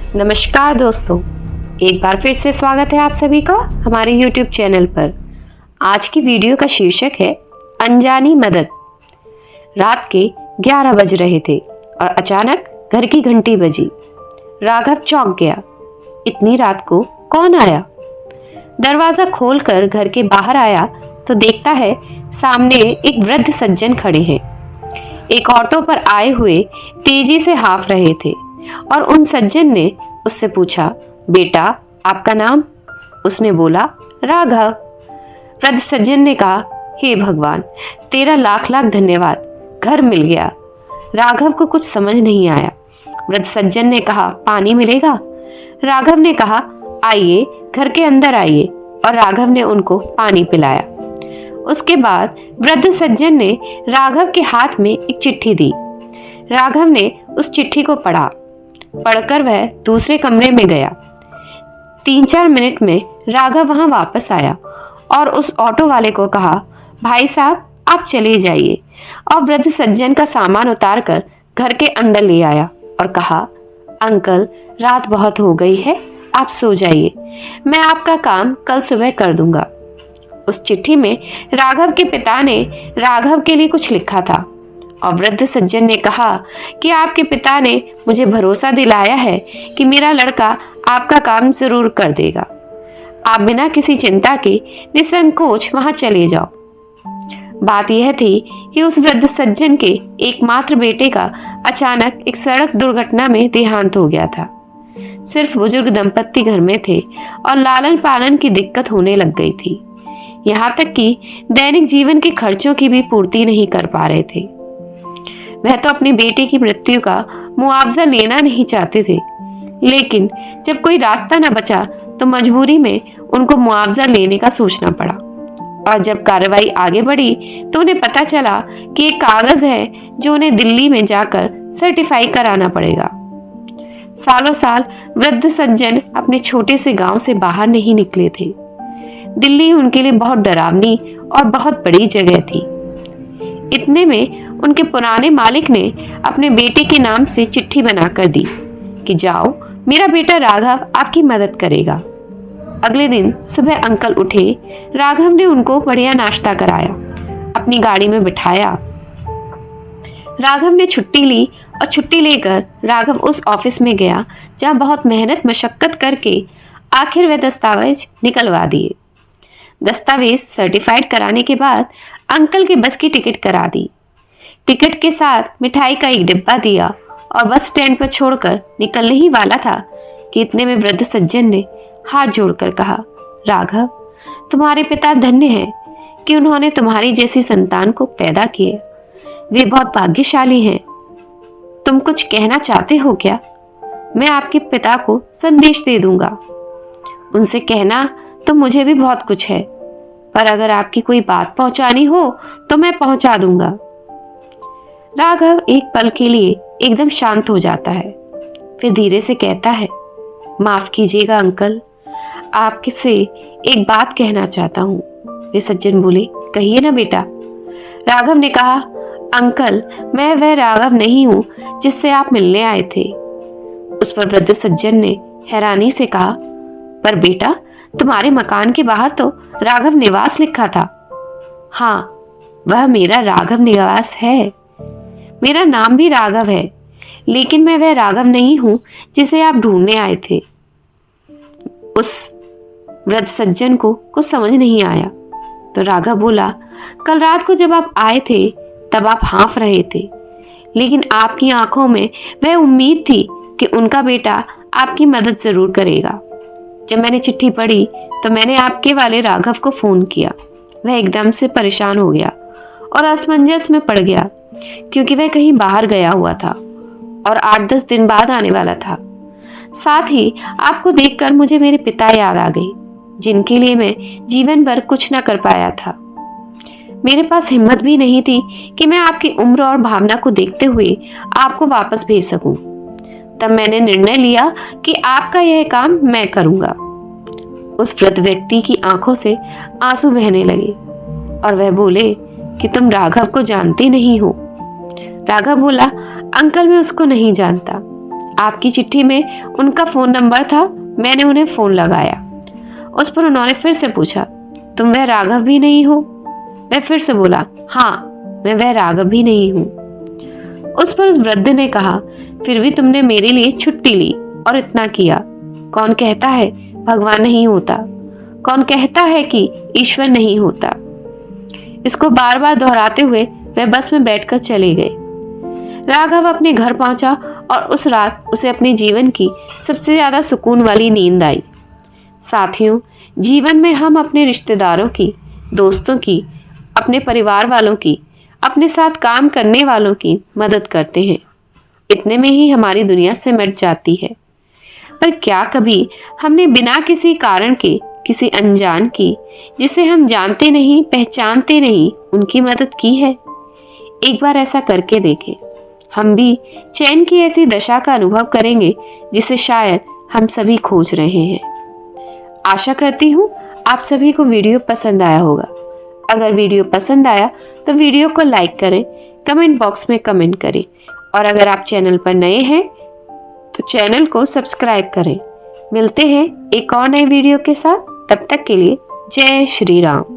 नमस्कार दोस्तों, एक बार फिर से स्वागत है आप सभी का हमारे YouTube चैनल पर। आज की वीडियो का शीर्षक है अनजानी मदद। रात के 11 बज रहे थे और अचानक घर की घंटी बजी। राघव चौंक गया। इतनी रात को कौन आया? दरवाजा खोलकर घर के बाहर आया तो देखता है सामने एक वृद्ध सज्जन खड़े हैं। एक ऑटो पर आए हुए तेजी से हाँफ रहे थे और उन सज्जन ने उससे पूछा, बेटा आपका नाम? उसने बोला, राघव। वृद्ध सज्जन ने कहा, हे भगवान, तेरा लाख लाख धन्यवाद, घर मिल गया। राघव को कुछ समझ नहीं आया। वृद्ध सज्जन ने कहा, पानी मिलेगा? राघव ने कहा, आइए घर के अंदर आइए, और राघव ने उनको पानी पिलाया। उसके बाद वृद्ध सज्जन ने राघव के हाथ में एक चिट्ठी दी। राघव ने उस चिट्ठी को पढ़कर वह दूसरे कमरे में गया। 3-4 मिनट में राघव वहां वापस आया और उस ऑटो वाले को कहा, भाई साहब आप चले जाइए, और वृद्ध सज्जन का सामान उतार कर घर के अंदर ले आया और कहा, अंकल रात बहुत हो गई है, आप सो जाइए, मैं आपका काम कल सुबह कर दूंगा। उस चिट्ठी में राघव के पिता ने राघव के लिए कुछ लिखा था और वृद्ध सज्जन ने कहा कि आपके पिता ने मुझे भरोसा दिलाया है कि मेरा लड़का आपका काम जरूर कर देगा। आप बिना किसी चिंता के निसंकोच वहां चले जाओ। बात यह थी कि उस वृद्ध सज्जन के एकमात्र बेटे का अचानक एक सड़क दुर्घटना में देहांत हो गया था। सिर्फ बुजुर्ग दंपत्ति घर में थे और लालन पालन की दिक्कत होने लग गई थी। यहाँ तक कि दैनिक जीवन के खर्चों की भी पूर्ति नहीं कर पा रहे थे। वह तो अपने बेटे की मृत्यु का मुआवजा लेना नहीं चाहते थे, लेकिन जब कोई रास्ता न बचा तो मजबूरी में उनको मुआवजा लेने का सोचना पड़ा। और जब कार्रवाई आगे बढ़ी तो उन्हें पता चला कि एक कागज है जो उन्हें दिल्ली में जाकर सर्टिफाई कराना पड़ेगा। सालों साल वृद्ध सज्जन अपने छोटे से गांव से बाहर नहीं निकले थे। दिल्ली उनके लिए बहुत डरावनी और बहुत बड़ी जगह थी। इतने में उनके पुराने मालिक ने अपने बेटे के नाम से चिट्ठी बनाकर दी कि जाओ, मेरा बेटा राघव आपकी मदद करेगा। अगले दिन सुबह अंकल उठे। राघव ने उनको बढ़िया नाश्ता कराया, अपनी गाड़ी में बिठाया। राघव ने छुट्टी ली और छुट्टी लेकर राघव उस ऑफिस में गया जहां बहुत मेहनत मशक्कत करके आखिर वह दस्तावेज निकलवा दिए। दस्तावेज सर्टिफाइड कराने के बाद अंकल के बस की टिकट करा दी। टिकट के साथ मिठाई का एक डिब्बा दिया और बस स्टैंड पर छोड़कर निकलने ही वाला था कि इतने में वृद्ध सज्जन ने हाथ जोड़कर कहा, राघव तुम्हारे पिता धन्य हैं कि उन्होंने तुम्हारी जैसी संतान को पैदा किए। वे बहुत भाग्यशाली हैं। तुम कुछ कहना चाहते हो क्या? मैं आपके पिता को संदेश दे दूंगा। उनसे कहना तो मुझे भी बहुत कुछ है, पर अगर आपकी कोई बात पहुंचानी हो तो मैं पहुंचा दूंगा। राघव एक पल के लिए एकदम शांत हो जाता है, फिर धीरे से कहता है, माफ कीजिएगा अंकल, आपसे एक बात कहना चाहता हूँ। वे सज्जन बोले, कहिए ना बेटा। राघव ने कहा, अंकल मैं वह राघव नहीं हूँ जिससे आप मिलने आए थे। उस पर वृद्ध सज्जन ने हैरानी से कहा, पर बेटा तुम्हारे मकान के बाहर तो राघव निवास लिखा था। हाँ, वह मेरा राघव निवास है। मेरा नाम भी राघव है, लेकिन मैं वह राघव नहीं हूं जिसे आप ढूंढने आए थे। उस वृद्ध सज्जन को कुछ समझ नहीं आया तो राघव बोला, कल रात को जब आप आए थे तब आप हाँफ रहे थे, लेकिन आपकी आंखों में वह उम्मीद थी कि उनका बेटा आपकी मदद जरूर करेगा। जब मैंने चिट्ठी पढ़ी तो मैंने आपके वाले राघव को फोन किया। वह एकदम से परेशान हो गया और असमंजस में पड़ गया, क्योंकि वह कहीं बाहर गया हुआ था और 8-10 दिन बाद आने वाला था। साथ ही आपको देखकर मुझे मेरे पिता याद आ गए, जिनके लिए मैं जीवन भर कुछ न कर पाया था। मेरे पास हिम्मत भी नहीं थी कि मैं आपकी उम्र और भावना को देखते हुए आपको वापस भेज सकूं। तब मैंने निर्णय लिया कि आपका यह काम मैं करूंगा। उस वृद्ध व्यक्ति की आंखों से आंसू बहने लगे और वह बोले कि तुम राघव को जानती नहीं हो। राघव बोला, अंकल मैं उसको नहीं जानता, आपकी चिट्ठी में उनका फ़ोन नंबर था, मैंने उन्हें फ़ोन लगाया। उस पर उन्होंने फिर से पूछा, तुम वह राघव भी नहीं हो? मैं फिर से बोला, हाँ मैं वह राघव भी नहीं हूँ। उस पर उस वृद्ध ने कहा, फिर भी तुमने मेरे लिए छुट्टी ली और इतना किया। कौन कहता है भगवान नहीं होता? कौन कहता है कि ईश्वर नहीं होता? इसको बार बार दोहराते हुए वह बस में बैठकर चले गए। राघव अपने घर पहुंचा और उस रात उसे अपने जीवन की सबसे ज्यादा सुकून वाली नींद आई। साथियों, जीवन में हम अपने रिश्तेदारों की, दोस्तों की, अपने परिवार वालों की, अपने साथ काम करने वालों की मदद करते हैं। इतने में ही हमारी दुनिया सिमट जाती है। पर क्या कभी हमने बिना किसी कारण के, किसी अनजान की, जिसे हम जानते नहीं, पहचानते नहीं, उनकी मदद की है? एक बार ऐसा करके देखें। हम भी चैन की ऐसी दशा का अनुभव करेंगे जिसे शायद हम सभी खोज रहे हैं। आशा करती हूँ आप सभी को वीडियो पसंद आया होगा। अगर वीडियो पसंद आया तो वीडियो को लाइक करें, कमेंट बॉक्स में कमेंट करें और अगर आप चैनल पर नए हैं तो चैनल को सब्सक्राइब करें। मिलते हैं एक और नए वीडियो के साथ। तब तक के लिए जय श्री राम।